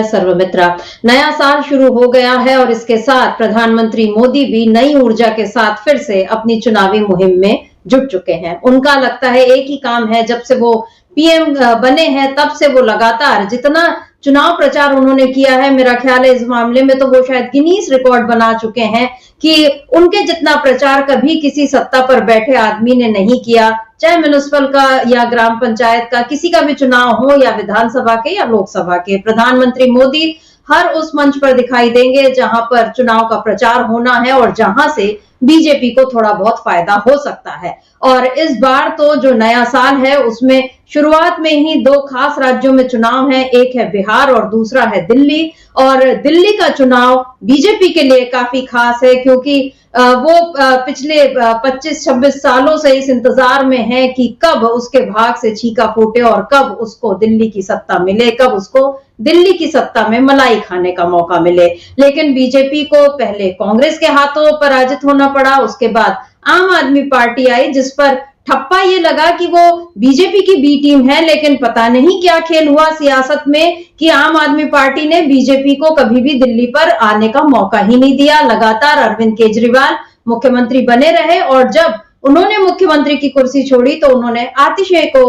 सर्वमित्रा। नया साल शुरू हो गया है और इसके साथ प्रधानमंत्री मोदी भी नई ऊर्जा के साथ फिर से अपनी चुनावी मुहिम में जुट चुके हैं। उनका लगता है एक ही काम है, जब से वो पीएम बने हैं तब से वो लगातार जितना चुनाव प्रचार उन्होंने किया है, मेरा ख्याल है इस मामले में तो वो शायद गिनीज रिकॉर्ड बना चुके हैं कि उनके जितना प्रचार कभी किसी सत्ता पर बैठे आदमी ने नहीं किया, चाहे म्युनिसिपल का या ग्राम पंचायत का, किसी का भी चुनाव हो या विधानसभा के या लोकसभा के। प्रधानमंत्री मोदी हर उस मंच पर दिखाई देंगे जहां पर चुनाव का प्रचार होना है और जहां से बीजेपी को थोड़ा बहुत फायदा हो सकता है। और इस बार तो जो नया साल है उसमें शुरुआत में ही दो खास राज्यों में चुनाव है, एक है बिहार और दूसरा है दिल्ली। और दिल्ली का चुनाव बीजेपी के लिए काफी खास है क्योंकि वो पिछले 25-26 सालों से इस इंतजार में है कि कब उसके भाग से छीका फूटे और कब उसको दिल्ली की सत्ता मिले, कब उसको दिल्ली की सत्ता में मलाई खाने का मौका मिले। लेकिन बीजेपी को पहले कांग्रेस के हाथों पराजित होना पड़ा, उसके बाद आम आदमी पार्टी आई जिस पर ठप्पा ये लगा कि वो बीजेपी की बी टीम है। लेकिन पता नहीं क्या खेल हुआ सियासत में कि आम आदमी पार्टी ने बीजेपी को कभी भी दिल्ली पर आने का मौका ही नहीं दिया। लगातार अरविंद केजरीवाल मुख्यमंत्री बने रहे और जब उन्होंने मुख्यमंत्री की कुर्सी छोड़ी तो उन्होंने आतिशी को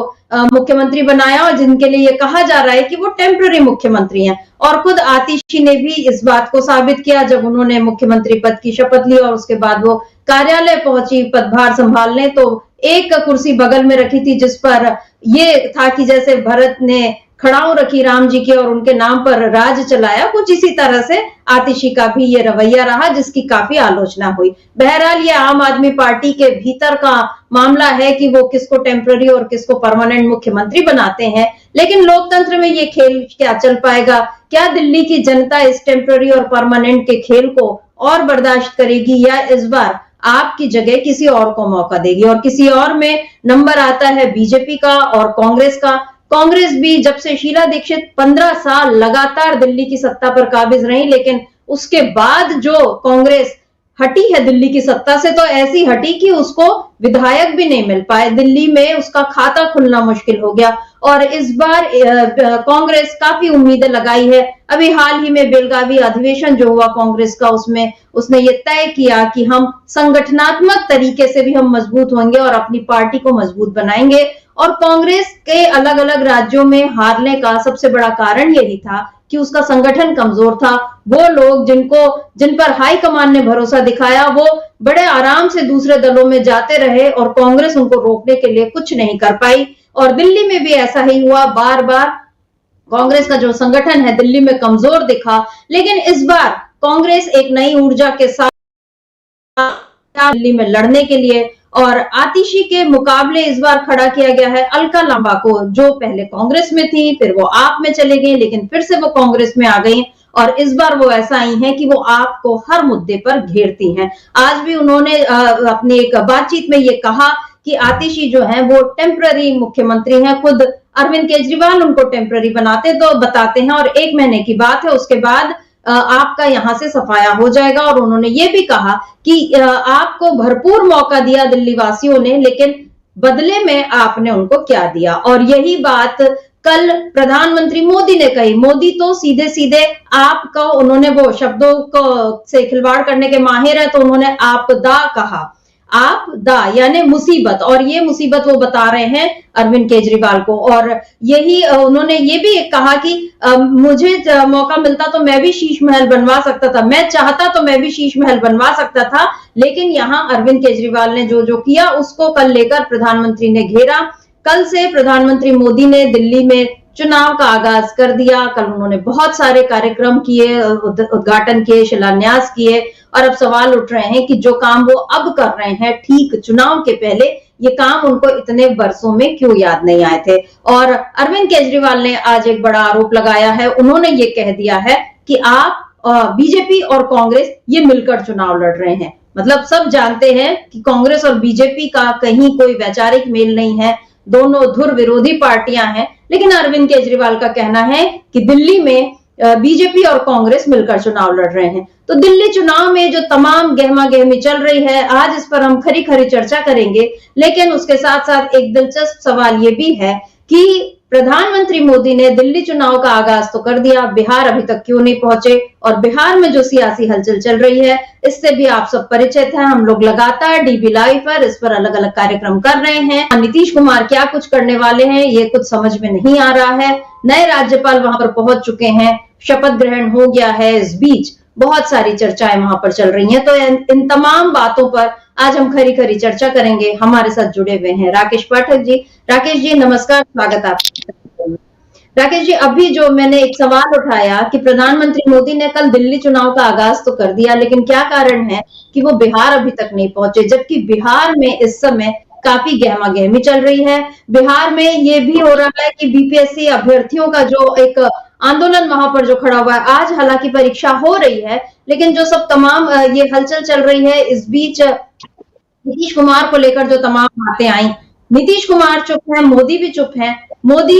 मुख्यमंत्री बनाया और जिनके लिए ये कहा जा रहा है कि वो टेम्पररी मुख्यमंत्री हैं। और खुद आतिशी ने भी इस बात को साबित किया जब उन्होंने मुख्यमंत्री पद की शपथ ली और उसके बाद वो कार्यालय पहुंची पदभार संभालने, तो एक कुर्सी बगल में रखी थी जिस पर ये था कि जैसे भरत ने खड़ाऊ रखी राम जी की और उनके नाम पर राज चलाया, कुछ इसी तरह से आतिशी का भी ये रवैया रहा जिसकी काफी आलोचना हुई। बहरहाल ये आम आदमी पार्टी के भीतर का मामला है कि वो किसको टेम्पररी और किसको परमानेंट मुख्यमंत्री बनाते हैं। लेकिन लोकतंत्र में ये खेल क्या चल पाएगा? क्या दिल्ली की जनता इस टेम्पररी और परमानेंट के खेल को और बर्दाश्त करेगी या इस बार आपकी जगह किसी और को मौका देगी? और किसी और में नंबर आता है बीजेपी का और कांग्रेस का। कांग्रेस भी जब से शीला दीक्षित 15 साल लगातार दिल्ली की सत्ता पर काबिज रही, लेकिन उसके बाद जो कांग्रेस हटी है दिल्ली की सत्ता से तो ऐसी हटी कि उसको विधायक भी नहीं मिल पाए, दिल्ली में उसका खाता खुलना मुश्किल हो गया। और इस बार कांग्रेस काफी उम्मीदें लगाई है। अभी हाल ही में बेलगावी अधिवेशन जो हुआ कांग्रेस का, उसमें उसने ये तय किया कि हम संगठनात्मक तरीके से भी हम मजबूत होंगे और अपनी पार्टी को मजबूत बनाएंगे। और कांग्रेस के अलग अलग राज्यों में हारने का सबसे बड़ा कारण यही था कि उसका संगठन कमजोर था। वो लोग जिन पर हाई कमान ने भरोसा दिखाया वो बड़े आराम से दूसरे दलों में जाते रहे और कांग्रेस उनको रोकने के लिए कुछ नहीं कर पाई। और दिल्ली में भी ऐसा ही हुआ, बार बार कांग्रेस का जो संगठन है दिल्ली में कमजोर दिखा। लेकिन इस बार कांग्रेस एक नई ऊर्जा के साथ दिल्ली में लड़ने के लिए और आतिशी के मुकाबले इस बार खड़ा किया गया है अलका लांबा को, जो पहले कांग्रेस में थी, फिर वो आप में चले गई, लेकिन फिर से वो कांग्रेस में आ गई और इस बार वो ऐसा आई हैं कि वो आपको हर मुद्दे पर घेरती हैं। आज भी उन्होंने अपनी एक बातचीत में ये कहा कि आतिशी जो है वो टेम्पररी मुख्यमंत्री हैं। खुद अरविंद केजरीवाल उनको टेम्पररी बताते हैं और 1 महीने की बात है, उसके बाद आपका यहां से सफाया हो जाएगा। और उन्होंने ये भी कहा कि आपको भरपूर मौका दिया दिल्ली वासियों ने, लेकिन बदले में आपने उनको क्या दिया। और यही बात कल प्रधानमंत्री मोदी ने कही। मोदी तो सीधे सीधे आपका, उन्होंने वो शब्दों को से खिलवाड़ करने के माहिर है, तो उन्होंने आपदा कहा, आपदा यानी मुसीबत, और ये मुसीबत वो बता रहे हैं अरविंद केजरीवाल को। और यही उन्होंने ये भी कहा कि मुझे मौका मिलता तो मैं भी शीश महल बनवा सकता था, मैं चाहता तो मैं भी शीश महल बनवा सकता था। लेकिन यहाँ अरविंद केजरीवाल ने जो किया उसको कल लेकर प्रधानमंत्री ने घेरा। कल से प्रधानमंत्री मोदी ने दिल्ली में चुनाव का आगाज कर दिया। कल उन्होंने बहुत सारे कार्यक्रम किए, उद्घाटन किए, शिलान्यास किए और अब सवाल उठ रहे हैं कि जो काम वो अब कर रहे हैं ठीक चुनाव के पहले, ये काम उनको इतने बरसों में क्यों याद नहीं आए थे। और अरविंद केजरीवाल ने आज एक बड़ा आरोप लगाया है। उन्होंने ये कह दिया है कि आप बीजेपी और कांग्रेस ये मिलकर चुनाव लड़ रहे हैं। मतलब सब जानते हैं कि कांग्रेस और बीजेपी का कहीं कोई वैचारिक मेल नहीं है, दोनों धुर विरोधी पार्टियां हैं। लेकिन अरविंद केजरीवाल का कहना है कि दिल्ली में बीजेपी और कांग्रेस मिलकर चुनाव लड़ रहे हैं। तो दिल्ली चुनाव में जो तमाम गहमा गहमी चल रही है, आज इस पर हम खरी खरी चर्चा करेंगे। लेकिन उसके साथ साथ एक दिलचस्प सवाल ये भी है कि प्रधानमंत्री मोदी ने दिल्ली चुनाव का आगाज तो कर दिया, बिहार अभी तक क्यों नहीं पहुंचे? और बिहार में जो सियासी हलचल चल रही है इससे भी आप सब परिचित हैं। हम लोग लगातार डीबी लाइव पर इस पर अलग अलग कार्यक्रम कर रहे हैं। नीतीश कुमार क्या कुछ करने वाले हैं ये कुछ समझ में नहीं आ रहा है। नए राज्यपाल वहां पर पहुंच चुके हैं, शपथ ग्रहण हो गया है। इस बीच बहुत सारी चर्चाएं वहां पर चल रही हैं। तो इन तमाम बातों पर आज हम खरी खरी चर्चा करेंगे। हमारे साथ जुड़े हुए हैं राकेश पाठक जी। राकेश जी नमस्कार, स्वागत आपका। राकेश जी, अभी जो मैंने एक सवाल उठाया कि प्रधानमंत्री मोदी ने कल दिल्ली चुनाव का आगाज तो कर दिया, लेकिन क्या कारण है कि वो बिहार अभी तक नहीं पहुंचे, जबकि बिहार में इस समय काफी गहमा गहमी चल रही है। बिहार में ये भी हो रहा है कि बीपीएससी अभ्यर्थियों का जो एक आंदोलन वहां पर जो खड़ा हुआ है, आज हालांकि परीक्षा हो रही है, लेकिन जो सब तमाम ये हलचल चल रही है, इस बीच नीतीश कुमार को लेकर जो तमाम बातें आई, नीतीश कुमार चुप हैं, मोदी भी चुप हैं। मोदी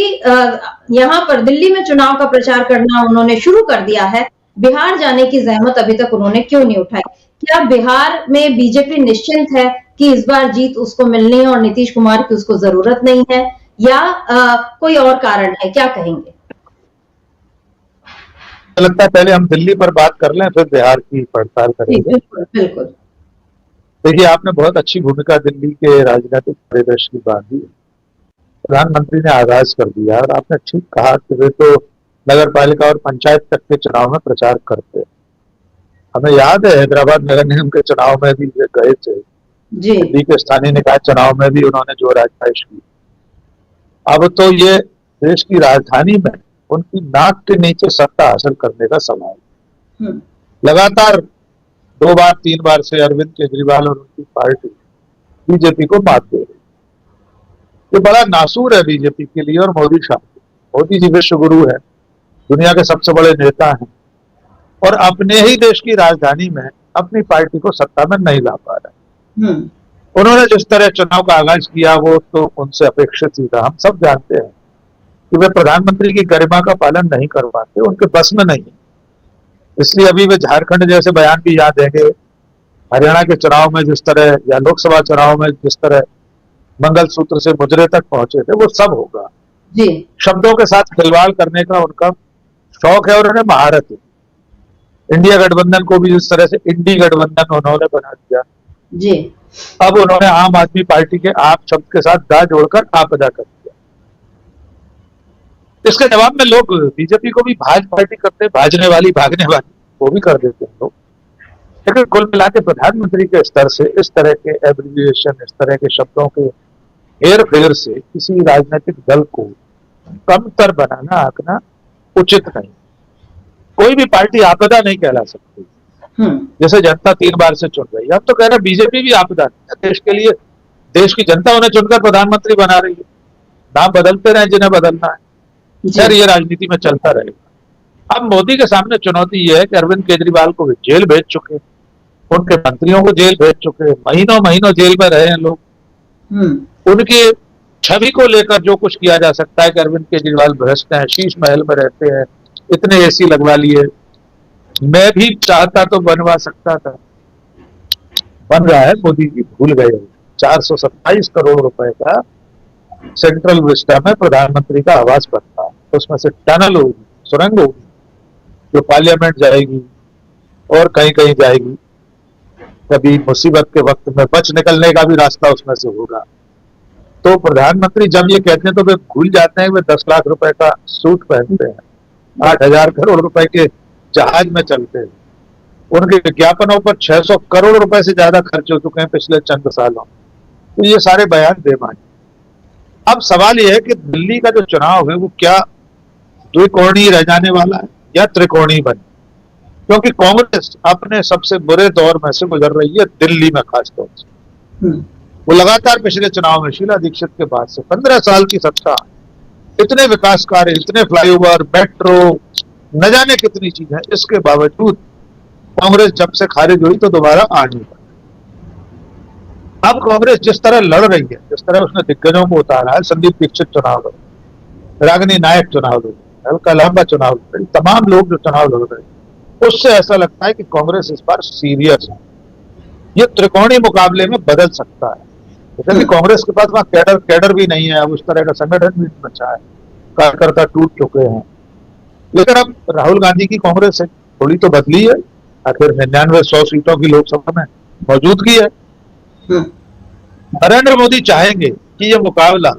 यहाँ पर दिल्ली में चुनाव का प्रचार करना उन्होंने शुरू कर दिया है, बिहार जाने की जहमत अभी तक उन्होंने क्यों नहीं उठाई? क्या बिहार में बीजेपी निश्चिंत है कि इस बार जीत उसको मिलनी है और नीतीश कुमार की उसको जरूरत नहीं है, या कोई और कारण है? क्या कहेंगे? लगता है पहले हम दिल्ली पर बात कर लें, फिर बिहार की पड़ताल करेंगे। बिल्कुल बिल्कुल। देखिए, आपने बहुत अच्छी भूमिका दिल्ली के राजनीतिक परिदृश्य की बात दी। प्रधानमंत्री ने आगाज कर दिया और आपने ठीक कहा कि वे तो नगर पालिका और पंचायत तक के चुनाव में प्रचार करते। हमें याद है हैदराबाद नगर निगम के चुनाव में भी वे गए थे, दिल्ली के स्थानीय निकाय चुनाव में भी उन्होंने जोर आजमाइश की। अब तो ये देश की राजधानी में उनकी नाक के नीचे सत्ता हासिल करने का सवाल। लगातार 2 बार 3 बार से अरविंद केजरीवाल और उनकी पार्टी बीजेपी को मात दे रही। ये बड़ा नासूर है बीजेपी के लिए और मोदी शासन। मोदी जी विश्व गुरु है, दुनिया के सबसे बड़े नेता हैं, और अपने ही देश की राजधानी में अपनी पार्टी को सत्ता में नहीं ला पा रहे। उन्होंने जिस तरह चुनाव का आगाज किया वो तो उनसे अपेक्षित ही था। हम सब जानते हैं कि वे प्रधानमंत्री की गरिमा का पालन नहीं कर पाते, उनके बस में नहीं। इसलिए अभी वे झारखंड जैसे बयान भी याद देंगे, हरियाणा के चुनाव में जिस तरह या लोकसभा चुनाव में जिस तरह मंगलसूत्र से मुजरे तक पहुंचे थे, वो सब होगा जी। शब्दों के साथ खिलवाड़ करने का उनका शौक है और उन्हें महारत है। इंडिया गठबंधन को भी जिस तरह से इंडी गठबंधन उन्होंने बना दिया जी, अब उन्होंने आम आदमी पार्टी के आप शब्द के साथ दा जोड़कर आपदा कर दिया। इसके जवाब में लोग बीजेपी को भी भाज पार्टी करते, भाजने वाली भागने वाली, वो भी कर देते हैं लोग। लेकिन कुल मिला के प्रधानमंत्री के स्तर से इस तरह के एब्रिविएशन, इस तरह के शब्दों के हेर फेर से किसी राजनीतिक दल को कमतर बनाना, आंकना उचित नहीं। कोई भी पार्टी आपदा नहीं कहला सकती। जैसे जनता 3 बार से चुन रही है, अब तो कह रहे बीजेपी भी आपदा है देश के लिए। देश की जनता उन्हें चुनकर प्रधानमंत्री बना रही है, नाम बदलते रहे जिन्हें बदलना है। सर, ये राजनीति में चलता रहेगा। अब मोदी के सामने चुनौती यह है कि अरविंद केजरीवाल को जेल भेज चुके, उनके मंत्रियों को जेल भेज चुके, महीनों महीनों जेल में रहे हैं लोग। उनकी छवि को लेकर जो कुछ किया जा सकता है कि अरविंद केजरीवाल भ्रष्ट हैं, शीश महल में रहते हैं, इतने एसी लगवा लिए, मैं भी चाहता तो बनवा सकता था। बन रहा है, मोदी जी भूल गए। 427 करोड़ रुपए का सेंट्रल विस्टा में प्रधानमंत्री का आवास बनता है, उसमें से टनल होगी, सुरंग होगी, जो पार्लियामेंट जाएगी और कहीं कहीं जाएगी। कभी मुसीबत के वक्त में बच निकलने का भी रास्ता उसमें से होगा। तो प्रधानमंत्री जब ये कहते हैं तो वे भूल जाते हैं वे 10 लाख रुपए का सूट पहनते हैं, 8,000 करोड़ रुपए के जहाज में चलते हैं। उनके विज्ञापनों पर 600 करोड़ रुपए से ज्यादा खर्च हो चुके हैं पिछले चंद सालों। तो ये सारे बयान बेमानी। अब सवाल यह है कि दिल्ली का जो चुनाव है वो क्या द्विकोणीय रह जाने वाला है या त्रिकोणीय बने, क्योंकि कांग्रेस अपने सबसे बुरे दौर में से गुजर रही है दिल्ली में खासतौर से। वो लगातार पिछले चुनाव में शीला दीक्षित के बाद से 15 साल की सत्ता, इतने विकास कार्य, इतने फ्लाईओवर, मेट्रो, न जाने कितनी चीजें, इसके बावजूद कांग्रेस जब से खारिज हुई तो दोबारा आ नहीं पाई। अब कांग्रेस जिस तरह लड़ रही है, जिस तरह उसने दिग्गजों को उतारा है, संदीप दीक्षित चुनाव लड़, रागिनी नायक चुनाव लड़, अलका लांबा चुनाव लड़, तमाम लोग जो चुनाव लड़ रहे हैं, उससे ऐसा लगता है कि कांग्रेस इस बार सीरियस है। ये त्रिकोणीय मुकाबले में बदल सकता है, क्योंकि कांग्रेस के पास वहां कैडर भी नहीं है, अब उस तरह का संगठन भी नहीं बचा है। कार्यकर्ता टूट चुके हैं। लेकिन अब राहुल गांधी की कांग्रेस है, थोड़ी तो बदली है, आखिर 99-100 सीटों की लोकसभा में मौजूदगी है। नरेंद्र मोदी चाहेंगे कि यह मुकाबला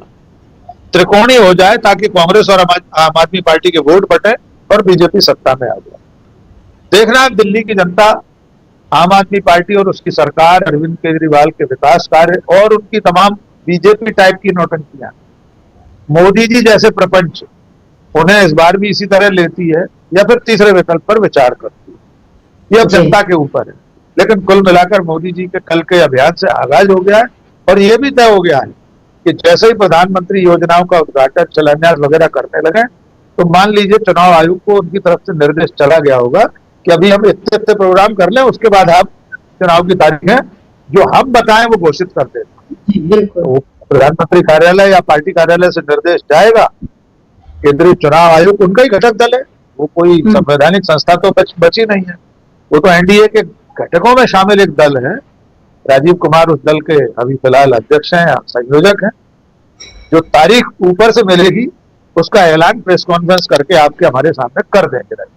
त्रिकोणीय हो जाए ताकि कांग्रेस और आम आदमी पार्टी के वोट बटे और बीजेपी सत्ता में आ जाए। देखना है दिल्ली की जनता आम आदमी पार्टी और उसकी सरकार, अरविंद केजरीवाल के विकास कार्य और उनकी तमाम बीजेपी टाइप की नौटंकियां, मोदी जी जैसे प्रपंच उन्हें इस बार भी इसी तरह लेती है या फिर तीसरे विकल्प पर विचार करती है, यह अब जनता के ऊपर है। लेकिन कुल मिलाकर मोदी जी के कल के अभियान से आगाज हो गया है और यह भी तय हो गया है कि जैसे ही प्रधानमंत्री योजनाओं का उद्घाटन, शिलान्यास वगैरह करने लगे तो मान लीजिए चुनाव आयोग को उनकी तरफ से निर्देश चला गया होगा कि अभी हम इतने प्रोग्राम कर लें, उसके बाद आप चुनाव की तारीखें जो हम बताएं वो घोषित कर दें। बिल्कुल। तो प्रधानमंत्री कार्यालय या पार्टी कार्यालय से निर्देश जाएगा, केंद्रीय चुनाव आयोग उनका ही घटक दल है, वो कोई संवैधानिक संस्था तो बची नहीं है, वो तो एनडीए के घटकों में शामिल एक दल है। राजीव कुमार उस दल के अभी फिलहाल अध्यक्ष हैं, संयोजक हैं। जो तारीख ऊपर से मिलेगी उसका ऐलान प्रेस कॉन्फ्रेंस करके आपके हमारे सामने कर देंगे।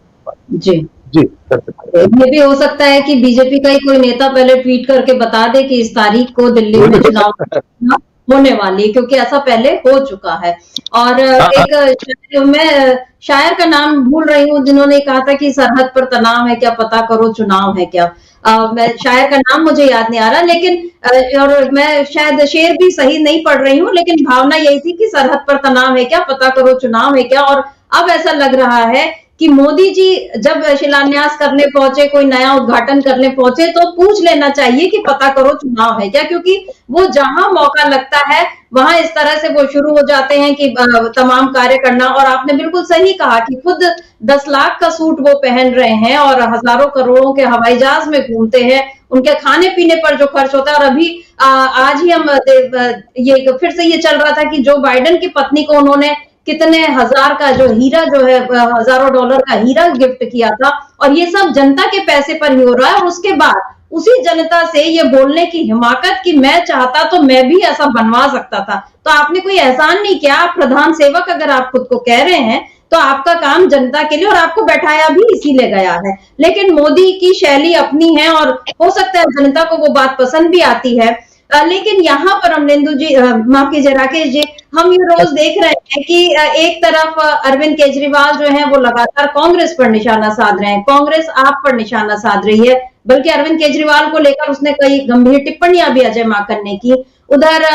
जी कर सकते हैं। ये भी हो सकता है कि बीजेपी का ही कोई नेता पहले ट्वीट करके बता दे कि इस तारीख को दिल्ली में चुनाव होने वाली है, क्योंकि ऐसा पहले हो चुका है। और एक मैं शायर का नाम भूल रही हूँ जिन्होंने कहा था कि सरहद पर तनाव है क्या, पता करो चुनाव है क्या। मैं शायर का नाम मुझे याद नहीं आ रहा, लेकिन और मैं शायद शेर भी सही नहीं पढ़ रही हूँ, लेकिन भावना यही थी कि सरहद पर तनाव है क्या, पता करो चुनाव है क्या। और अब ऐसा लग रहा है कि मोदी जी जब शिलान्यास करने पहुंचे, कोई नया उद्घाटन करने पहुंचे, तो पूछ लेना चाहिए कि पता करो चुनाव है क्या, क्योंकि वो जहां मौका लगता है वहां इस तरह से वो शुरू हो जाते हैं कि तमाम कार्य करना। और आपने बिल्कुल सही कहा कि खुद 10 लाख का सूट वो पहन रहे हैं और हजारों करोड़ों के हवाई जहाज में घूमते हैं, उनके खाने पीने पर जो खर्च होता है। और अभी आज ही हम ये फिर से ये चल रहा था कि जो बाइडेन की पत्नी को उन्होंने कितने हजार का जो हीरा जो है, हजारों डॉलर का हीरा गिफ्ट किया था, और ये सब जनता के पैसे पर ही हो रहा है। और उसके बाद उसी जनता से ये बोलने की हिमाकत कि मैं चाहता तो मैं भी ऐसा बनवा सकता था। तो आपने कोई एहसान नहीं किया, आप प्रधान सेवक अगर आप खुद को कह रहे हैं तो आपका काम जनता के लिए, और आपको बैठाया भी इसीलिए गया है। लेकिन मोदी की शैली अपनी है और हो सकता है जनता को वो बात पसंद भी आती है। लेकिन यहाँ पर अमरेंदु जी, माफ कीजिए राकेश जी, हम ये रोज देख रहे हैं कि एक तरफ अरविंद केजरीवाल जो है वो लगातार कांग्रेस पर निशाना साध रहे हैं, कांग्रेस आप पर निशाना साध रही है, बल्कि अरविंद केजरीवाल को लेकर उसने कई गंभीर टिप्पणियां भी अजय माकन ने की। उधर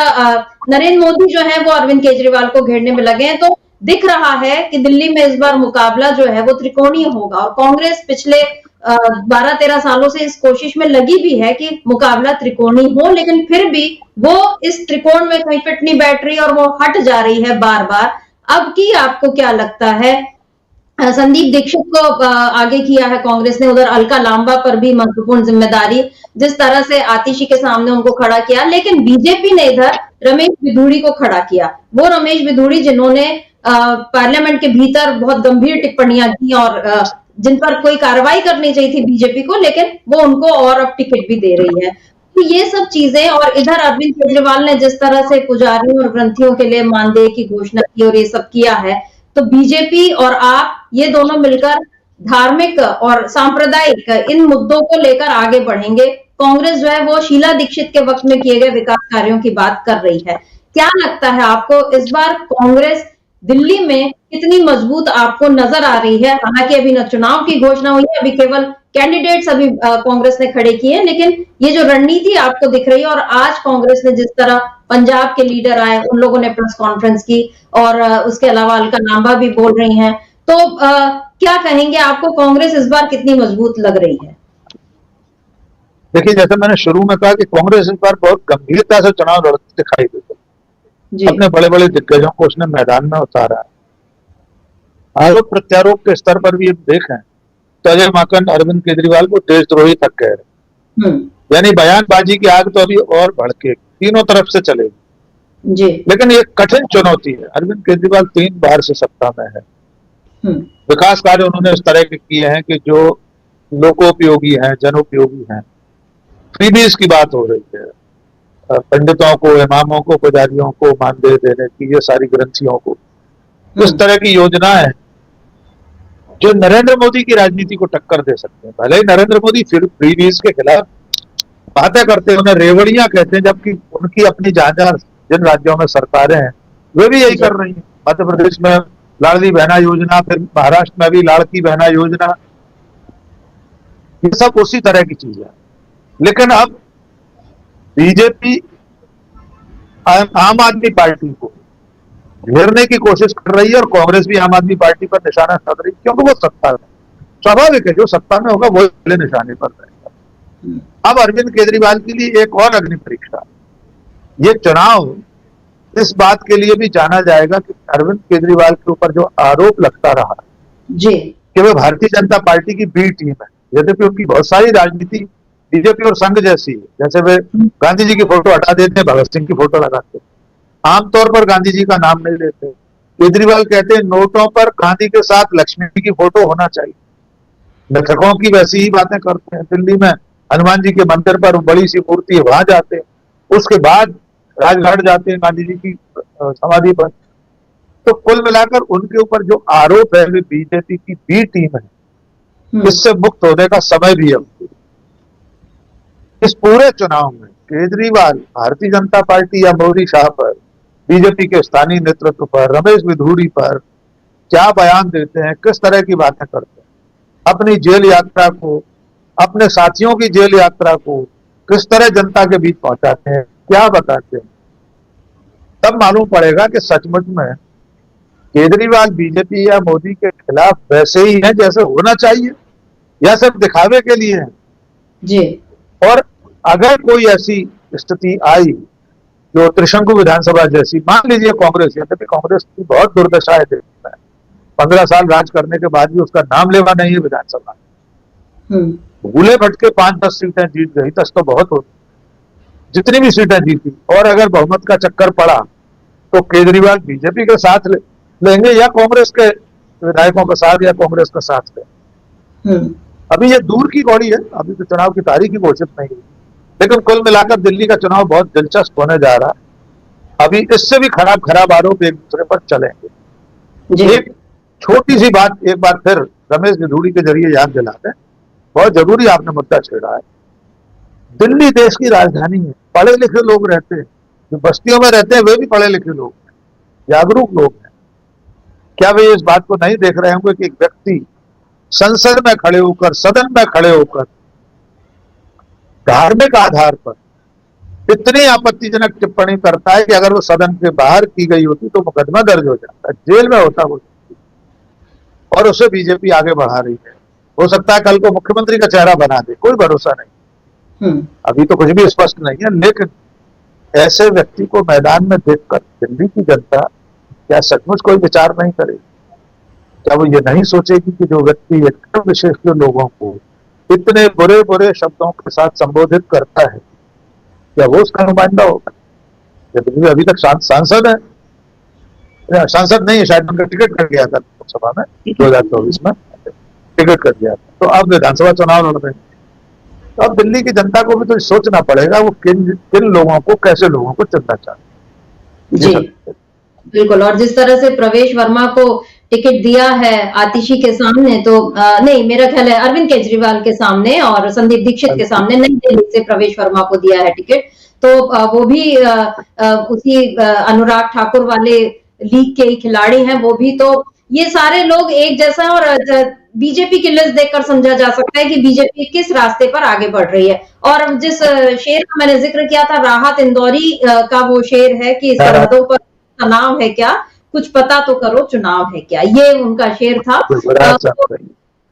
नरेंद्र मोदी जो है वो अरविंद केजरीवाल को घेरने में लगे हैं। तो दिख रहा है कि दिल्ली में इस बार मुकाबला जो है वो त्रिकोणीय होगा, और कांग्रेस पिछले 12-13 सालों से इस कोशिश में लगी भी है कि मुकाबला त्रिकोणीय हो, लेकिन फिर भी वो इस त्रिकोण में कहीं फिट नहीं बैठ रही और वो हट जा रही है बार बार। अब की आपको क्या लगता है? संदीप दीक्षित को आगे किया है कांग्रेस ने, उधर अलका लांबा पर भी महत्वपूर्ण जिम्मेदारी जिस तरह से आतिशी के सामने उनको खड़ा किया, लेकिन बीजेपी ने इधर रमेश बिधूड़ी को खड़ा किया। वो रमेश बिधूड़ी जिन्होंने पार्लियामेंट के भीतर बहुत गंभीर टिप्पणियां की और जिन पर कोई कार्रवाई करनी चाहिए थी बीजेपी को, लेकिन वो उनको और अब टिकट भी दे रही है। तो ये सब चीजें, और इधर अरविंद केजरीवाल ने जिस तरह से पुजारियों और ग्रंथियों के लिए मानदेय की घोषणा की और ये सब किया है, तो बीजेपी और आप ये दोनों मिलकर धार्मिक और सांप्रदायिक इन मुद्दों को लेकर आगे बढ़ेंगे। कांग्रेस जो है वो शीला दीक्षित के वक्त में किए गए विकास कार्यों की बात कर रही है। क्या लगता है आपको इस बार कांग्रेस दिल्ली में कितनी मजबूत आपको नजर आ रही है? हालांकि अभी न चुनाव की घोषणा हुई है, अभी केवल कैंडिडेट्स अभी कांग्रेस ने खड़े किए हैं, लेकिन ये जो रणनीति आपको दिख रही है, और आज कांग्रेस ने जिस तरह पंजाब के लीडर आए, उन लोगों ने प्रेस कॉन्फ्रेंस की, और उसके अलावा अलका लांबा भी बोल रही हैं, तो क्या कहेंगे, आपको कांग्रेस इस बार कितनी मजबूत लग रही है? देखिए, जैसे मैंने शुरू में कहा कि कांग्रेस इस बार बहुत गंभीरता से चुनाव लड़ती दिखाई देती है। अपने बड़े बड़े दिग्गजों को उसने मैदान में उतारा है। आरोप प्रत्यारोप के स्तर पर भी देखें तो अजय माकन अरविंद केजरीवाल को देशद्रोही तक कह रहे, यानी बयानबाजी की आग तो अभी और भड़के, तीनों तरफ से चलेगी जी। लेकिन ये कठिन चुनौती है। अरविंद केजरीवाल 3 बार से सत्ता में है। विकास कार्य उन्होंने इस तरह के किए हैं कि जो लोकोपयोगी हैं, जनोपयोगी हैं। फ्रीबीज की बात हो रही है, पंडितों को, इमामों को, पुजारियों को मानदेय देने की, ये सारी ग्रंथियों को, इस तरह की योजनाएं जो नरेंद्र मोदी की राजनीति को टक्कर दे सकते हैं। भले ही नरेंद्र मोदी फिर फ्रीबीज के खिलाफ बातें करते हैं, उन्हें रेवड़ियां कहते हैं, जबकि उनकी अपनी जहां जिन राज्यों में सरकारें हैं वे भी यही कर रही हैं। मध्य प्रदेश में लाडली बहना योजना, फिर महाराष्ट्र में भी लाड़की बहना योजना, ये सब उसी तरह की चीज है। लेकिन अब बीजेपी आम आदमी पार्टी को घेरने की कोशिश कर रही है और कांग्रेस भी आम आदमी पार्टी पर निशाना साध रही है, क्योंकि वो सत्ता में, स्वाभाविक है, जो सत्ता में होगा वो पहले निशाने पर रहेगा। अब अरविंद केजरीवाल के लिए एक और अग्नि परीक्षा, ये चुनाव इस बात के लिए भी जाना जाएगा कि अरविंद केजरीवाल के ऊपर जो आरोप लगता रहा जी कि वे भारतीय जनता पार्टी की बी टीम है, यद्यपि उनकी बहुत सारी राजनीति बीजेपी और संघ जैसी है, जैसे वे गांधी जी की फोटो हटा देते हैं, भगत सिंह की फोटो लगाते हैं, आमतौर पर गांधी जी का नाम नहीं लेते। केजरीवाल कहते हैं नोटों पर गांधी के साथ लक्ष्मी की फोटो होना चाहिए। लेखकों की वैसी ही बातें करते हैं। दिल्ली में हनुमान जी के मंदिर पर बड़ी सी मूर्ति है, वहां जाते हैं, उसके बाद राजघाट जाते हैं गांधी जी की समाधि पर। तो कुल मिलाकर उनके ऊपर जो आरोप है वे बीजेपी की बी टीम है, इससे मुक्त होने का समय भी है। इस पूरे चुनाव में केजरीवाल भारतीय जनता पार्टी या मोदी शाह पर, बीजेपी के स्थानीय नेतृत्व पर, रमेश बिधूड़ी पर क्या बयान देते हैं, किस तरह की बातें करते हैं, अपनी जेल यात्रा को, अपने साथियों की जेल यात्रा को किस तरह जनता के बीच पहुंचाते हैं, क्या बताते हैं, तब मालूम पड़ेगा कि सचमुच में केजरीवाल बीजेपी या मोदी के खिलाफ वैसे ही है जैसे होना चाहिए, या सिर्फ दिखावे के लिए है जी। और अगर कोई ऐसी स्थिति आई जो त्रिशंकु विधानसभा जैसी, मान लीजिए कांग्रेस, यद्यपि कांग्रेस की बहुत दुर्दशा है, 15 साल राज करने के बाद भी उसका नाम लेवा नहीं है विधानसभा, भूले भटके 5-10 सीटें जीत गई, तब तो बहुत होती, जितनी भी सीटें जीती, और अगर बहुमत का चक्कर पड़ा तो केजरीवाल बीजेपी के साथ लेंगे या कांग्रेस के विधायकों के साथ या कांग्रेस के साथ लेंगे। अभी ये दूर की कौड़ी है, अभी तो चुनाव की तारीख ही घोषित नहीं हुई, लेकिन कुल मिलाकर दिल्ली का चुनाव बहुत दिलचस्प होने जा रहा है। अभी इससे भी खराब आरोप एक दूसरे पर चलेंगे। एक छोटी सी बात एक बार फिर रमेश बिधूड़ी के जरिए याद दिलाते हैं, बहुत जरूरी आपने मुद्दा छेड़ा है। दिल्ली देश की राजधानी है, पढ़े लिखे लोग रहते हैं, जो बस्तियों में रहते हैं वे भी पढ़े लिखे लोग हैं, जागरूक लोग हैं। क्या वे इस बात को नहीं देख रहे होंगे कि एक व्यक्ति संसद में खड़े होकर, सदन में खड़े होकर धार्मिक आधार पर इतनी आपत्तिजनक टिप्पणी करता है कि अगर वो सदन के बाहर की गई होती तो मुकदमा दर्ज हो जाता, जेल में होता वो, और उसे बीजेपी आगे बढ़ा रही है। हो सकता है कल को मुख्यमंत्री का चेहरा बना दे, कोई भरोसा नहीं, अभी तो कुछ भी स्पष्ट नहीं है। लेकिन ऐसे व्यक्ति को मैदान में देखकर दिल्ली की जनता क्या सचमुच कोई विचार नहीं करेगी? क्या वो ये नहीं सोचेगी कि जो व्यक्ति एकदम विशेष लोगों को इतने बुरे बुरे शब्दों के साथ संबोधित करता है, क्या वो उसका नुमाइंदा होगा? जबकि अभी तक सांसद है, सांसद नहीं है, शायद उनका टिकट कट गया था लोकसभा में 2024 में, टिकट कट गया था, तो अब विधानसभा चुनाव लड़ रहे हैं। तो अब दिल्ली की जनता को भी तो सोचना पड़ेगा वो किन लोगों को, कैसे लोगों को चुनना चाहते। जी बिल्कुल। और जिस तरह से प्रवेश वर्मा को टिकट दिया है आतिशी के सामने, तो नहीं, मेरा ख्याल है अरविंद केजरीवाल के सामने और संदीप दीक्षित के सामने नई दिल्ली से प्रवेश वर्मा को दिया है टिकट, तो वो भी उसी अनुराग ठाकुर वाले लीग के ही खिलाड़ी हैं वो भी। तो ये सारे लोग एक जैसा, और बीजेपी की लिस्ट देखकर समझा जा सकता है कि बीजेपी किस रास्ते पर आगे बढ़ रही है। और जिस शेर का मैंने जिक्र किया था, राहत इंदौरी का वो शेर है कि सरहदों पर तनाव है क्या, कुछ पता तो करो चुनाव है क्या, ये उनका शेर था।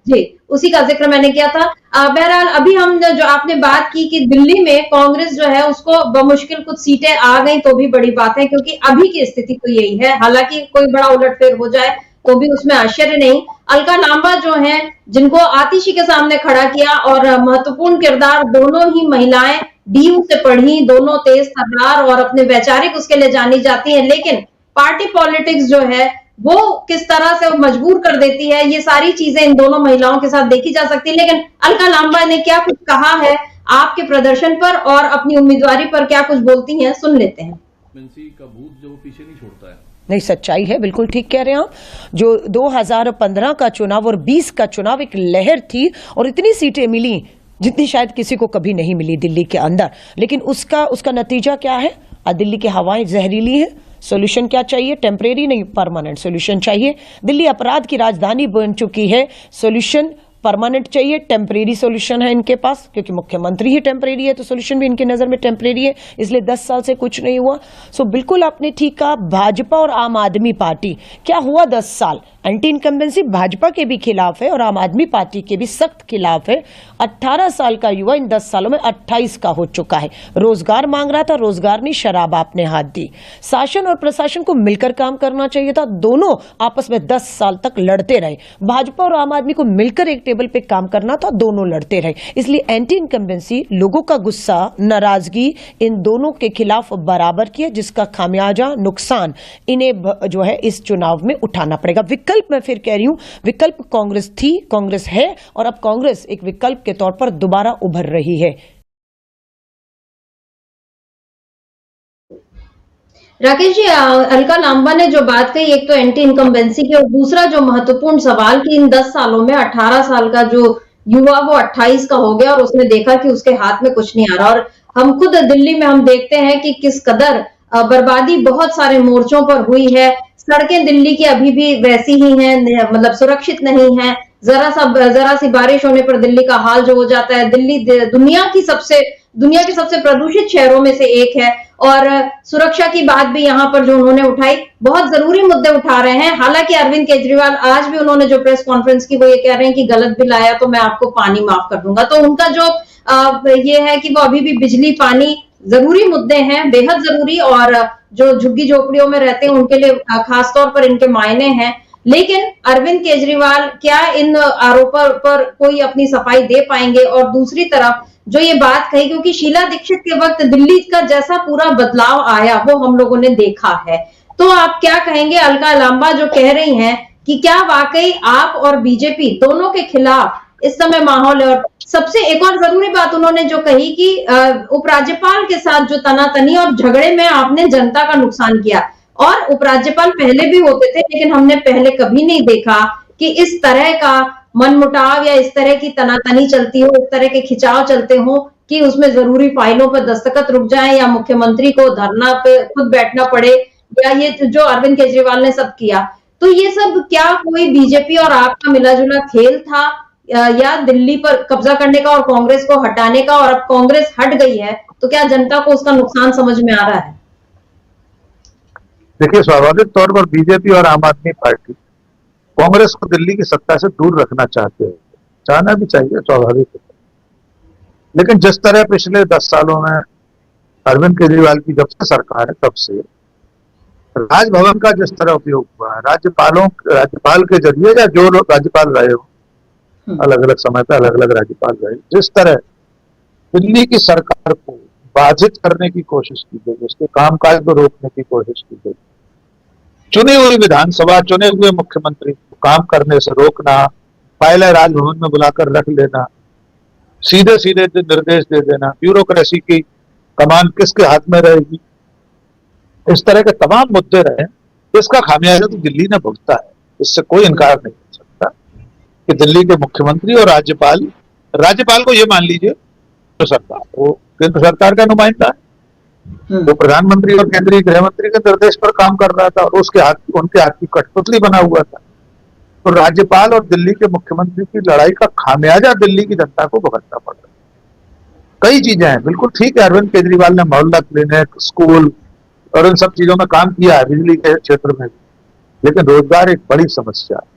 जी, उसी का जिक्र मैंने किया था। बहरहाल अभी हम जो आपने बात की कि दिल्ली में कांग्रेस जो है उसको बमुश्किल कुछ सीटें आ गई तो भी बड़ी बात है, क्योंकि अभी की स्थिति तो यही है। हालांकि कोई बड़ा उलटफेर हो जाए तो भी उसमें आश्चर्य नहीं। अलका लांबा जो है, जिनको आतिशी के सामने खड़ा किया, और महत्वपूर्ण किरदार दोनों ही महिलाएं डीयू से पढ़ी, दोनों तेज तर्रार और अपने वैचारिक उसके लिए जानी जाती है, लेकिन पार्टी पॉलिटिक्स जो है वो किस तरह से मजबूर कर देती है, ये सारी चीजें इन दोनों महिलाओं के साथ देखी जा सकती है। लेकिन अलका लांबा ने क्या कुछ कहा है आपके प्रदर्शन पर और अपनी उम्मीदवारी पर क्या कुछ बोलती हैं, सुन लेते हैं। का भूत जो पीछे नहीं छोड़ता है, नहीं, सच्चाई है, बिल्कुल ठीक कह रहे हैं आप। जो 2015 का चुनाव और 20 का चुनाव एक लहर थी और इतनी सीटें मिली जितनी शायद किसी को कभी नहीं मिली दिल्ली के अंदर, लेकिन उसका नतीजा क्या है? दिल्ली की हवाएं जहरीली हैं। सोल्यूशन क्या चाहिए? टेम्परेरी नहीं, परमानेंट सोल्यूशन चाहिए। दिल्ली अपराध की राजधानी बन चुकी है, सोल्यूशन परमानेंट चाहिए। टेम्परेरी सोल्यूशन है इनके पास, क्योंकि मुख्यमंत्री ही टेम्परेरी है तो सोल्यूशन भी इनके नजर में टेम्परेरी है, इसलिए 10 साल से कुछ नहीं हुआ। सो बिल्कुल आपने ठीक कहा, भाजपा और आम आदमी पार्टी, क्या हुआ 10 साल? एंटी इनकम्बेंसी भाजपा के भी खिलाफ है और आम आदमी पार्टी के भी सख्त खिलाफ है। 18 साल का युवा इन 10 सालों में 28 का हो चुका है। रोजगार मांग रहा था, रोजगार नहीं, शराब आपने हाथ दी। शासन और प्रशासन को मिलकर काम करना चाहिए था, दोनों आपस में 10 साल तक लड़ते रहे। भाजपा और आम आदमी को मिलकर एक टेबल पे काम करना था, दोनों लड़ते रहे। इसलिए एंटी इनकम्बेंसी, लोगों का गुस्सा, नाराजगी इन दोनों के खिलाफ बराबर की है, जिसका खामियाजा नुकसान इन्हें जो है इस चुनाव में उठाना पड़ेगा। विकल्प मैं फिर कह रही हूं, विकल्प कांग्रेस थी, कांग्रेस है और अब कांग्रेस एक विकल्प के तौर पर दोबारा उभर रही है। राकेश जी, अलका लांबा ने जो बात कही, एक तो एंटी इनकम्बेंसी की और दूसरा जो महत्वपूर्ण सवाल कि इन 10 सालों में 18 साल का जो युवा वो 28 का हो गया और उसने देखा कि उसके हाथ में कुछ नहीं आ रहा। और हम खुद दिल्ली में हम देखते हैं कि किस कदर बर्बादी बहुत सारे मोर्चों पर हुई है। सड़कें दिल्ली की अभी भी वैसी ही हैं, मतलब सुरक्षित नहीं है। जरा सी बारिश होने पर दिल्ली का हाल जो हो जाता है। दिल्ली दुनिया के सबसे प्रदूषित शहरों में से एक है। और सुरक्षा की बात भी यहाँ पर जो उन्होंने उठाई, बहुत जरूरी मुद्दे उठा रहे हैं। हालांकि अरविंद केजरीवाल आज भी उन्होंने जो प्रेस कॉन्फ्रेंस की वो ये कह रहे हैं कि गलत बिल आया तो मैं आपको पानी माफ कर दूंगा। तो उनका जो ये है कि वो अभी भी बिजली, पानी जरूरी मुद्दे हैं, बेहद जरूरी, और जो झुग्गी झोपड़ियों में रहते हैं उनके लिए खासतौर पर इनके मायने हैं। लेकिन अरविंद केजरीवाल क्या इन आरोपों पर कोई अपनी सफाई दे पाएंगे? और दूसरी तरफ जो ये बात कही, क्योंकि शीला दीक्षित के वक्त दिल्ली का जैसा पूरा बदलाव आया वो हम लोगों ने देखा है, तो आप क्या कहेंगे? अलका लांबा जो कह रही हैं कि क्या वाकई आप और बीजेपी दोनों के खिलाफ इस समय माहौल है? और सबसे एक और जरूरी बात उन्होंने जो कही कि उपराज्यपाल के साथ जो तनातनी और झगड़े में आपने जनता का नुकसान किया, और उपराज्यपाल पहले भी होते थे लेकिन हमने पहले कभी नहीं देखा कि इस तरह का मनमुटाव या इस तरह की तनातनी चलती हो, इस तरह के खिंचाव चलते हो कि उसमें जरूरी फाइलों पर दस्तखत रुक जाए या मुख्यमंत्री को धरना पे खुद बैठना पड़े, या ये जो अरविंद केजरीवाल ने सब किया। तो ये सब क्या कोई बीजेपी और आपका मिला जुला खेल था, या दिल्ली पर कब्जा करने का और कांग्रेस को हटाने का? और अब कांग्रेस हट गई है तो क्या जनता को उसका नुकसान समझ में आ रहा है? देखिए, स्वाभाविक तौर पर बीजेपी और आम आदमी पार्टी कांग्रेस को दिल्ली की सत्ता से दूर रखना चाहते हैं, चाहना भी चाहिए, स्वाभाविक है। लेकिन जिस तरह पिछले 10 सालों में अरविंद केजरीवाल की जब से सरकार है तब से राजभवन का जिस तरह उपयोग हुआ है, राज्यपाल के जरिए या जो लोग राज्यपाल रहे हो, अलग अलग समय पर अलग अलग राज्यपाल रहे, जिस तरह दिल्ली की सरकार को बाधित करने की कोशिश की गई, उसके कामकाज को रोकने की कोशिश की गई, चुनी हुई विधानसभा, चुने हुए मुख्यमंत्री को काम करने से रोकना, पहले राजभवन में बुलाकर रख लेना, सीधे सीधे निर्देश दे देना, ब्यूरोक्रेसी की कमान किसके हाथ में रहेगी, इस तरह के तमाम मुद्दे रहे। इसका खामियाजा तो दिल्ली ने भुगता है, इससे कोई इनकार नहीं हो सकता कि दिल्ली के मुख्यमंत्री और राज्यपाल को ये मान लीजिए तो सरकार, वो केंद्र सरकार का नुमाइंदा है, वो प्रधानमंत्री और केंद्रीय गृह मंत्री के निर्देश पर काम कर रहा था और उनके हाथ की कठपुतली बना हुआ था। तो राज्यपाल और दिल्ली के मुख्यमंत्री की लड़ाई का खामियाजा दिल्ली की जनता को भुगतना पड़ रहा है। कई चीजें हैं, बिल्कुल ठीक है, अरविंद केजरीवाल ने मोहल्ला क्लिनिक, स्कूल और इन सब चीजों में काम किया है, बिजली के क्षेत्र में, लेकिन रोजगार एक बड़ी समस्या है।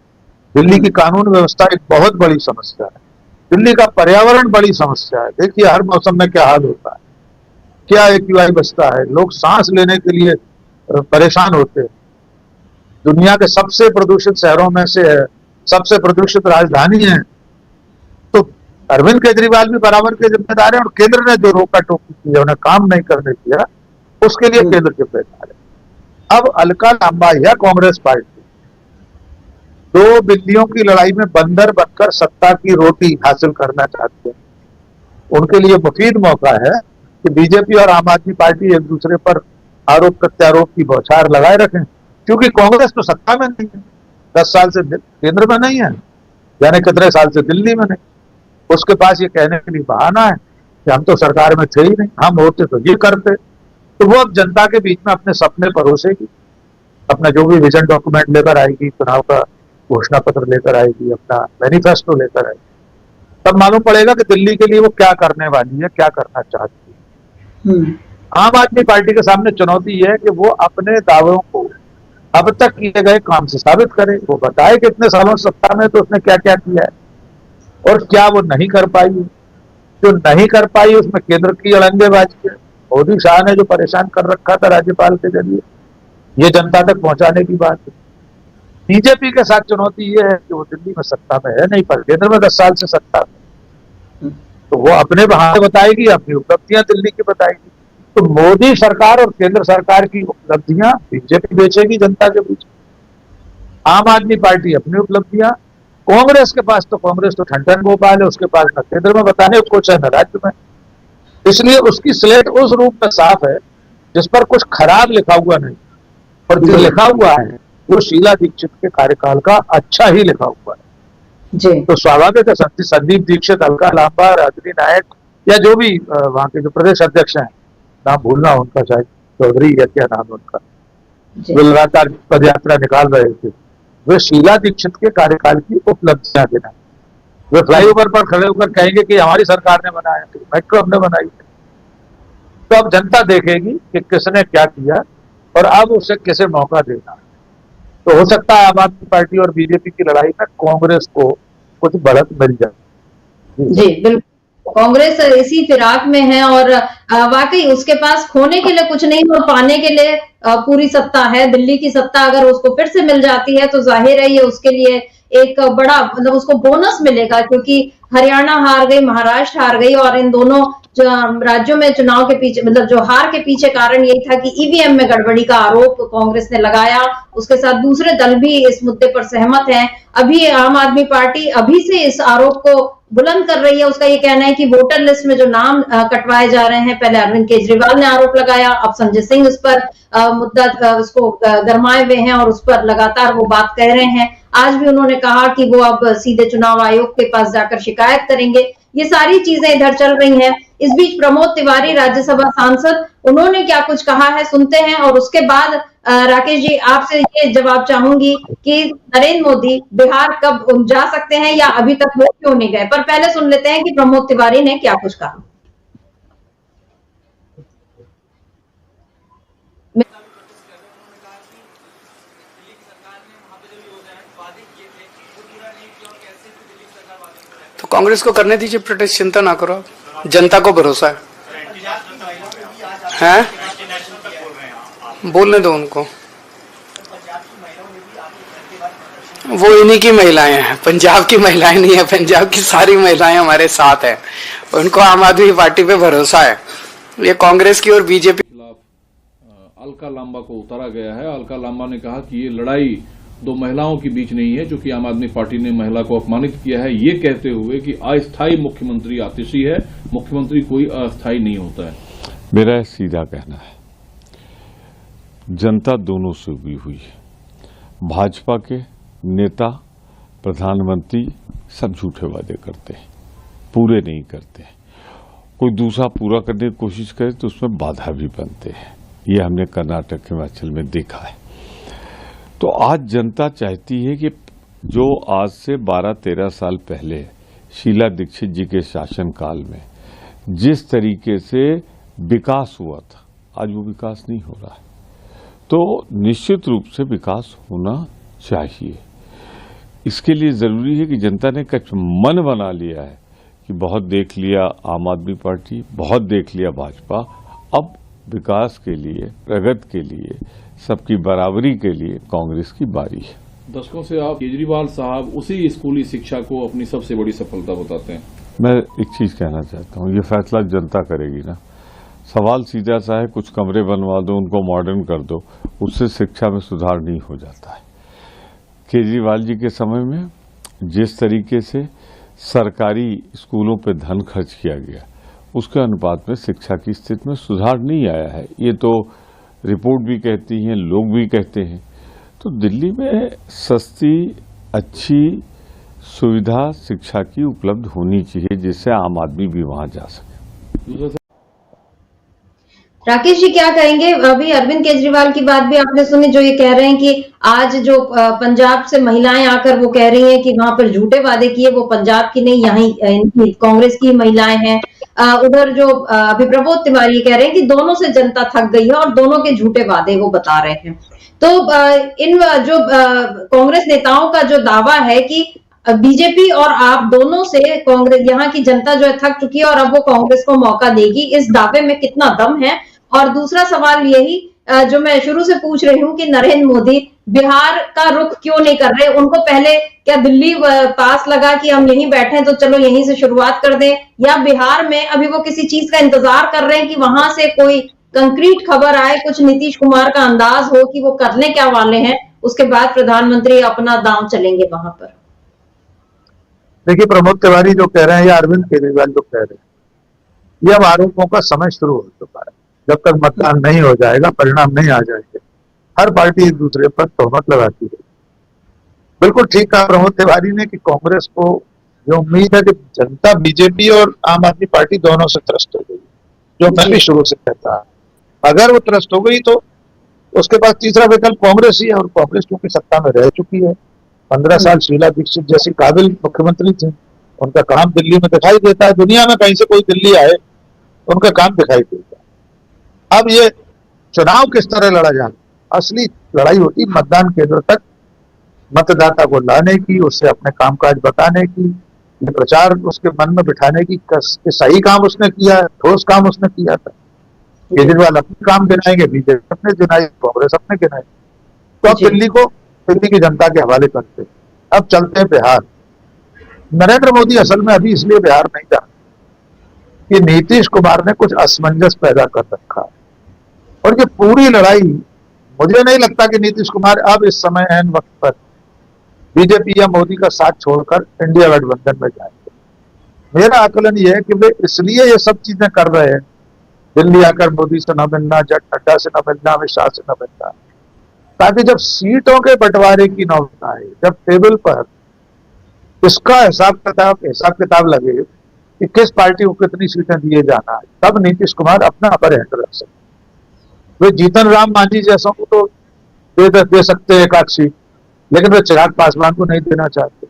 दिल्ली की कानून व्यवस्था एक बहुत बड़ी समस्या है। दिल्ली का पर्यावरण बड़ी समस्या है। देखिए हर मौसम में क्या हाल होता है, क्या AQI बचता है, लोग सांस लेने के लिए परेशान होते हैं। दुनिया के सबसे प्रदूषित शहरों में से है, सबसे प्रदूषित राजधानी है। तो अरविंद केजरीवाल भी बराबर के जिम्मेदार है और केंद्र ने जो रोका टोकी की है, उन्हें काम नहीं करने दिया, उसके लिए केंद्र के जिम्मेदार है। अब अलका लांबा या कांग्रेस पार्टी दो बिल्लियों की लड़ाई में बंदर बनकर सत्ता की रोटी हासिल करना चाहते हैं। उनके लिए मुफीद मौका है कि बीजेपी और आम आदमी पार्टी एक दूसरे पर आरोप प्रत्यारोप की बौछार लगाए रखें। क्योंकि कांग्रेस तो सत्ता में नहीं है, 10 साल से केंद्र में नहीं है, यानी कितने साल से दिल्ली में नहीं। उसके पास ये कहने के लिए बहाना है कि हम तो सरकार में थे ही नहीं, हम होते तो ये करते। तो वो अब जनता के बीच में अपने सपने परोसेगी, अपना जो भी विजन डॉक्यूमेंट लेकर आएगी, चुनाव का घोषणा पत्र लेकर आएगी, अपना मैनिफेस्टो लेकर आएगी, तब मालूम पड़ेगा कि दिल्ली के लिए वो क्या करने वाली है, क्या करना चाहती है। आम आदमी पार्टी के सामने चुनौती है कि वो अपने दावों को अब तक किए गए काम से साबित करे। वो बताए कि इतने सालों सत्ता में तो उसने क्या क्या किया है और क्या वो नहीं कर पाई। जो नहीं कर पाई उसमें केंद्र की अड़ंगेबाजी है। मोदी शाह ने जो परेशान कर रखा था राज्यपाल के जरिए, ये जनता तक पहुंचाने की बात है। बीजेपी के साथ चुनौती ये है कि वो दिल्ली में सत्ता में है नहीं, पर केंद्र में 10 साल से सत्ता में, तो वो अपने बहाने बताएगी, अपनी उपलब्धियां दिल्ली की बताएगी। तो मोदी सरकार और केंद्र सरकार की उपलब्धियां बीजेपी बेचेगी जनता के बीच, आम आदमी पार्टी अपनी उपलब्धियां। कांग्रेस के पास तो कांग्रेस तो ठंडन गोपाल है, उसके पास न केंद्र में बताने को कुछ है न राज्य में, इसलिए उसकी स्लेट उस रूप में साफ है जिस पर कुछ खराब लिखा हुआ नहीं, और जो लिखा हुआ है वो शीला दीक्षित के कार्यकाल का अच्छा ही लिखा हुआ है जी। तो स्वाभाविक है संदीप दीक्षित, अलका लांबा, राजनी नायक या जो भी वहां के जो प्रदेश अध्यक्ष हैं, नाम भूलना उनका, शायद चौधरी या क्या नाम उनका, वो लगातार पद यात्रा निकाल रहे थे, वे शीला दीक्षित के कार्यकाल की उपलब्धियां देना। वे फ्लाईओवर पर खड़े होकर कहेंगे कि हमारी सरकार ने बनाया, मेट्रो हमने बनाई। तो अब जनता देखेगी कि किसने क्या किया और अब उसे किसे मौका देना। तो हो सकता है आम आदमी पार्टी और बीजेपी की लड़ाई में कांग्रेस को कुछ बढ़त मिल जाए। जी बिल्कुल, कांग्रेस इसी फिराक में है और वाकई उसके पास खोने के लिए कुछ नहीं और पाने के लिए पूरी सत्ता है। दिल्ली की सत्ता अगर उसको फिर से मिल जाती है तो जाहिर है ये उसके लिए एक बड़ा मतलब उसको बोनस मिलेगा, क्योंकि हरियाणा हार गई, महाराष्ट्र हार गई और इन दोनों राज्यों में चुनाव के पीछे मतलब जो हार के पीछे कारण यही था कि ईवीएम में गड़बड़ी का आरोप कांग्रेस ने लगाया। उसके साथ दूसरे दल भी इस मुद्दे पर सहमत हैं। अभी आम आदमी पार्टी अभी से इस आरोप को बुलंद कर रही है। उसका ये कहना है कि वोटर लिस्ट में जो नाम कटवाए जा रहे हैं, पहले अरविंद केजरीवाल ने आरोप लगाया, अब संजय सिंह इस पर मुद्दा उसको गरमाए हुए हैं और उस पर लगातार वो बात कह रहे हैं। आज भी उन्होंने कहा कि वो अब सीधे चुनाव आयोग के पास जाकर शिकायत करेंगे। ये सारी चीजें इधर चल रही हैं। इस बीच प्रमोद तिवारी राज्यसभा सांसद, उन्होंने क्या कुछ कहा है सुनते हैं और उसके बाद राकेश जी आपसे ये जवाब चाहूंगी कि नरेंद्र मोदी बिहार कब जा सकते हैं या अभी तक वो क्यों नहीं गए। पर पहले सुन लेते हैं कि प्रमोद तिवारी ने क्या कुछ कहा। तो कांग्रेस को करने दीजिए प्रोटेस्ट, चिंता ना करो, जनता को भरोसा है? बोलने दो उनको, वो इन्हीं की महिलाएं हैं, पंजाब की महिलाएं नहीं है, पंजाब की सारी महिलाएं हमारे साथ हैं। उनको आम आदमी पार्टी पे भरोसा है। ये कांग्रेस की और बीजेपी खिलाफ अलका लांबा को उतारा गया है। अलका लांबा ने कहा कि ये लड़ाई दो महिलाओं के बीच नहीं है, जो कि आम आदमी पार्टी ने महिला को अपमानित किया है, ये कहते हुए कि अस्थायी मुख्यमंत्री आतिशी है, मुख्यमंत्री कोई अस्थायी नहीं होता है। मेरा सीधा कहना है, जनता दोनों से उगी हुई है। भाजपा के नेता, प्रधानमंत्री सब झूठे वादे करते हैं, पूरे नहीं करते। कोई दूसरा पूरा करने की कोशिश करे तो उसमें बाधा भी बनते हैं। ये हमने कर्नाटक, हिमाचल में देखा है। तो आज जनता चाहती है कि जो आज से 12-13 साल पहले शीला दीक्षित जी के शासनकाल में जिस तरीके से विकास हुआ था, आज वो विकास नहीं हो रहा है। तो निश्चित रूप से विकास होना चाहिए। इसके लिए जरूरी है कि जनता ने कुछ मन बना लिया है कि बहुत देख लिया आम आदमी पार्टी, बहुत देख लिया भाजपा, अब विकास के लिए, प्रगति के लिए, सबकी बराबरी के लिए कांग्रेस की बारी है। दशकों से आप केजरीवाल साहब उसी स्कूली शिक्षा को अपनी सबसे बड़ी सफलता बताते हैं। मैं एक चीज कहना चाहता हूँ, ये फैसला जनता करेगी ना। सवाल सीधा सा है, कुछ कमरे बनवा दो, उनको मॉडर्न कर दो, उससे शिक्षा में सुधार नहीं हो जाता है। केजरीवाल जी के समय में जिस तरीके से सरकारी स्कूलों पे धन खर्च किया गया, उसके अनुपात में शिक्षा की स्थिति में सुधार नहीं आया है। ये तो रिपोर्ट भी कहती हैं, लोग भी कहते हैं। तो दिल्ली में सस्ती अच्छी सुविधा शिक्षा की उपलब्ध होनी चाहिए जिससे आम आदमी भी वहां जा सके। दूसरा राकेश जी क्या कहेंगे? अभी अरविंद केजरीवाल की बात भी आपने सुनी, जो ये कह रहे हैं कि आज जो पंजाब से महिलाएं आकर वो कह रही हैं कि वहां पर झूठे वादे किए, वो पंजाब की नहीं, यहाँ इनकी कांग्रेस की महिलाएं हैं। उधर जो अभी प्रबोध तिवारी कह रहे हैं कि दोनों से जनता थक गई है और दोनों के झूठे वादे वो बता रहे हैं। तो इन जो कांग्रेस नेताओं का जो दावा है कि बीजेपी और आप दोनों से कांग्रेस, यहाँ की जनता जो है थक चुकी है और अब वो कांग्रेस को मौका देगी, इस दावे में कितना दम है? और दूसरा सवाल यही जो मैं शुरू से पूछ रही हूँ कि नरेंद्र मोदी बिहार का रुख क्यों नहीं कर रहे? उनको पहले क्या दिल्ली पास लगा कि हम यहीं बैठे तो चलो यहीं से शुरुआत कर दें, या बिहार में अभी वो किसी चीज का इंतजार कर रहे हैं कि वहां से कोई कंक्रीट खबर आए, कुछ नीतीश कुमार का अंदाज हो कि वो करने क्या वाले हैं, उसके बाद प्रधानमंत्री अपना दांव चलेंगे वहां पर? देखिए, प्रमोद तिवारी जो कह रहे हैं या अरविंद केजरीवाल जो कह रहे हैं, ये अब आरोपों का समय शुरू हो चुका है। जब तक मतदान नहीं हो जाएगा, परिणाम नहीं आ जाएंगे, हर पार्टी एक दूसरे पर तोहमत लगाती है। बिल्कुल ठीक कहा प्रमोद तिवारी ने कि कांग्रेस को जो उम्मीद है कि जनता बीजेपी और आम आदमी पार्टी दोनों से त्रस्त हो गई, जो मैं भी शुरू से कहता, अगर वो त्रस्त हो गई तो उसके पास तीसरा विकल्प कांग्रेस ही है। और कांग्रेस क्योंकि सत्ता में रह चुकी है, 15 साल शीला दीक्षित जैसी काबिल मुख्यमंत्री थी, उनका काम दिल्ली में दिखाई देता है। दुनिया में कहीं से कोई दिल्ली आए, उनका काम दिखाई देता है। अब ये चुनाव किस तरह लड़ा जाए, असली लड़ाई होती मतदान केंद्र तक मतदाता को लाने की, उससे अपने कामकाज बताने की, ये प्रचार उसके मन में बिठाने की कि सही काम उसने किया, ठोस काम उसने किया था। केजरीवाल अपने काम गिनाएंगे, बीजेपी अपने गिनाएगी, कांग्रेस अपने गिनाएगी। तो अब दिल्ली को दिल्ली की जनता के हवाले करते। अब चलते हैं बिहार। नरेंद्र मोदी असल में अभी इसलिए बिहार नहीं जा कि नीतीश कुमार ने कुछ असमंजस पैदा कर रखा है, और ये पूरी लड़ाई मुझे नहीं लगता कि नीतीश कुमार अब इस समय एन वक्त पर बीजेपी या मोदी का साथ छोड़कर इंडिया गठबंधन में जाएंगे। मेरा आकलन यह है कि वे इसलिए ये सब चीजें कर रहे हैं, दिल्ली आकर मोदी से न मिलना, जट नड्डा से न मिलना, अमित शाह से न मिलना, ताकि जब सीटों के बंटवारे की नौबत आए, जब टेबल पर इसका हिसाब किताब लगे कि किस पार्टी को कितनी सीटें दिए जाना है, तब नीतीश कुमार अपना अपर हैंड रख सकते। वे जीतन राम मांझी जैसों को तो दे सकते हैं एक आध सीट, लेकिन वे चिराग पासवान को नहीं देना चाहते।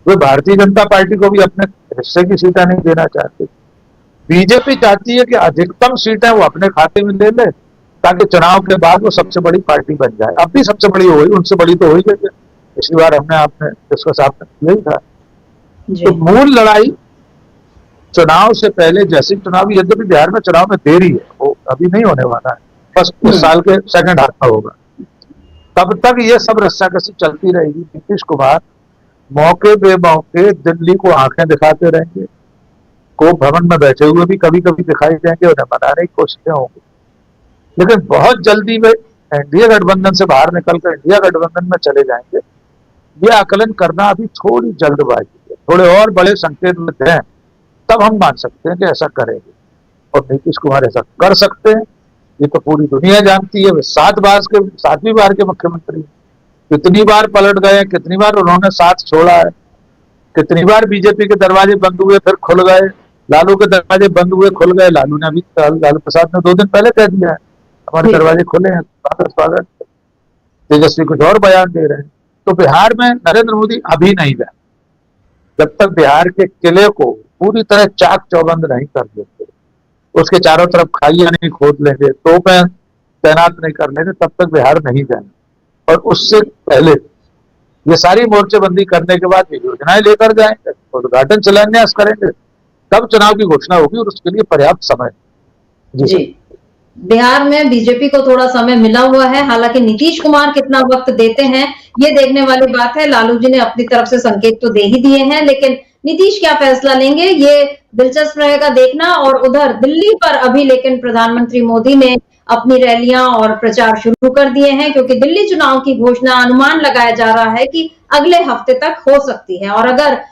वे भारतीय जनता पार्टी को भी अपने हिस्से की सीटें नहीं देना चाहते। बीजेपी चाहती है कि अधिकतम सीटें वो अपने खाते में ले ले, ताकि चुनाव के बाद वो सबसे बड़ी पार्टी बन जाए। अब भी सबसे बड़ी हो गई, उनसे बड़ी तो हो ही गई। पिछली बार आपने डिस्कस यही था। तो मूल लड़ाई चुनाव से पहले, जैसे चुनाव, यद्यपि बिहार में चुनाव में देरी है, वो अभी नहीं होने वाला है, बस इस साल के सेकंड हाफ में होगा, तब तक ये सब रस्साकसी चलती रहेगी। नीतीश कुमार मौके बेमौके दिल्ली को आंखें दिखाते रहेंगे, को भवन में बैठे हुए भी कभी कभी दिखाई देंगे, उन्हें मनाने की कोशिशें होंगी, लेकिन बहुत जल्दी वे एनडीए गठबंधन से बाहर निकलकर इंडिया गठबंधन में चले जाएंगे। ये आकलन करना अभी थोड़ी जल्दबाजी है। थोड़े और बड़े संकेत में दें तब हम मान सकते हैं कि ऐसा करेंगे, और नीतीश कुमार ऐसा कर सकते हैं, ये तो पूरी दुनिया जानती है। वे 7वीं बार के मुख्यमंत्री, कितनी बार पलट गए, कितनी बार उन्होंने साथ छोड़ा है, कितनी बार बीजेपी के दरवाजे बंद हुए फिर खुल गए, लालू के दरवाजे बंद हुए खुल गए। लालू प्रसाद ने 2 दिन पहले कह दिया है हमारे दरवाजे खुले हैं, स्वागत। तेजस्वी कुछ और बयान दे रहे हैं। तो बिहार में नरेंद्र मोदी अभी नहीं जाए, जब तक बिहार के किले को पूरी तरह चाक चौबंद नहीं कर देते, उसके चारों तरफ खाइयां नहीं खोद लेंगे, तोपें तैनात नहीं कर लेंगे, तब तक बिहार नहीं जाएंगे। और उससे पहले ये सारी मोर्चेबंदी करने के बाद ये योजनाएं लेकर जाएंगे, उद्घाटन शिलान्यास करेंगे, तब चुनाव की घोषणा होगी, और उसके लिए पर्याप्त समय। जी, बिहार में बीजेपी को थोड़ा समय मिला हुआ है, हालांकि नीतीश कुमार कितना वक्त देते हैं ये देखने वाली बात है। लालू जी ने अपनी तरफ से संकेत तो दे ही दिए हैं, लेकिन नीतीश क्या फैसला लेंगे ये दिलचस्प रहेगा देखना। और उधर दिल्ली पर अभी लेकिन प्रधानमंत्री मोदी ने अपनी रैलियां और प्रचार शुरू कर दिए हैं, क्योंकि दिल्ली चुनाव की घोषणा अनुमान लगाया जा रहा है कि अगले हफ्ते तक हो सकती है। और अगर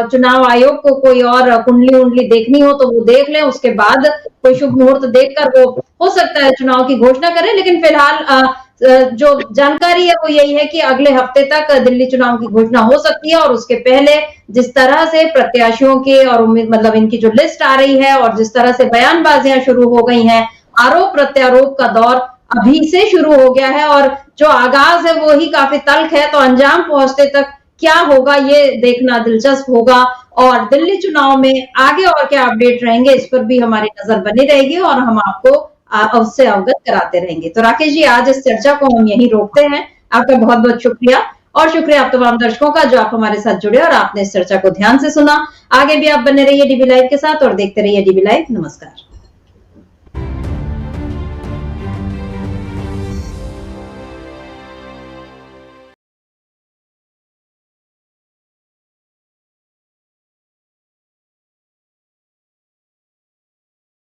चुनाव आयोग को कोई और कुंडली देखनी हो तो वो देख लें, उसके बाद कोई शुभ मुहूर्त देखकर वो हो सकता है चुनाव की घोषणा करें। लेकिन फिलहाल जो जानकारी है वो यही है कि अगले हफ्ते तक दिल्ली चुनाव की घोषणा हो सकती है और उसके पहले जिस तरह से प्रत्याशियों के और मतलब इनकी जो लिस्ट आ रही है और जिस तरह से बयानबाजियां शुरू हो गई हैं, आरोप प्रत्यारोप का दौर अभी से शुरू हो गया है और जो आगाज है वो ही काफी तल्ख है। तो अंजाम पहुंचते तक क्या होगा ये देखना दिलचस्प होगा और दिल्ली चुनाव में आगे और क्या अपडेट रहेंगे इस पर भी हमारी नजर बनी रहेगी और हम आपको उससे अवगत कराते रहेंगे। तो राकेश जी, आज इस चर्चा को हम यहीं रोकते हैं। आपका बहुत बहुत शुक्रिया और शुक्रिया आप तमाम दर्शकों का जो आप हमारे साथ जुड़े और आपने इस चर्चा को ध्यान से सुना। आगे भी आप बने रहिए डीबी लाइव के साथ और देखते रहिए डीबी लाइव। नमस्कार।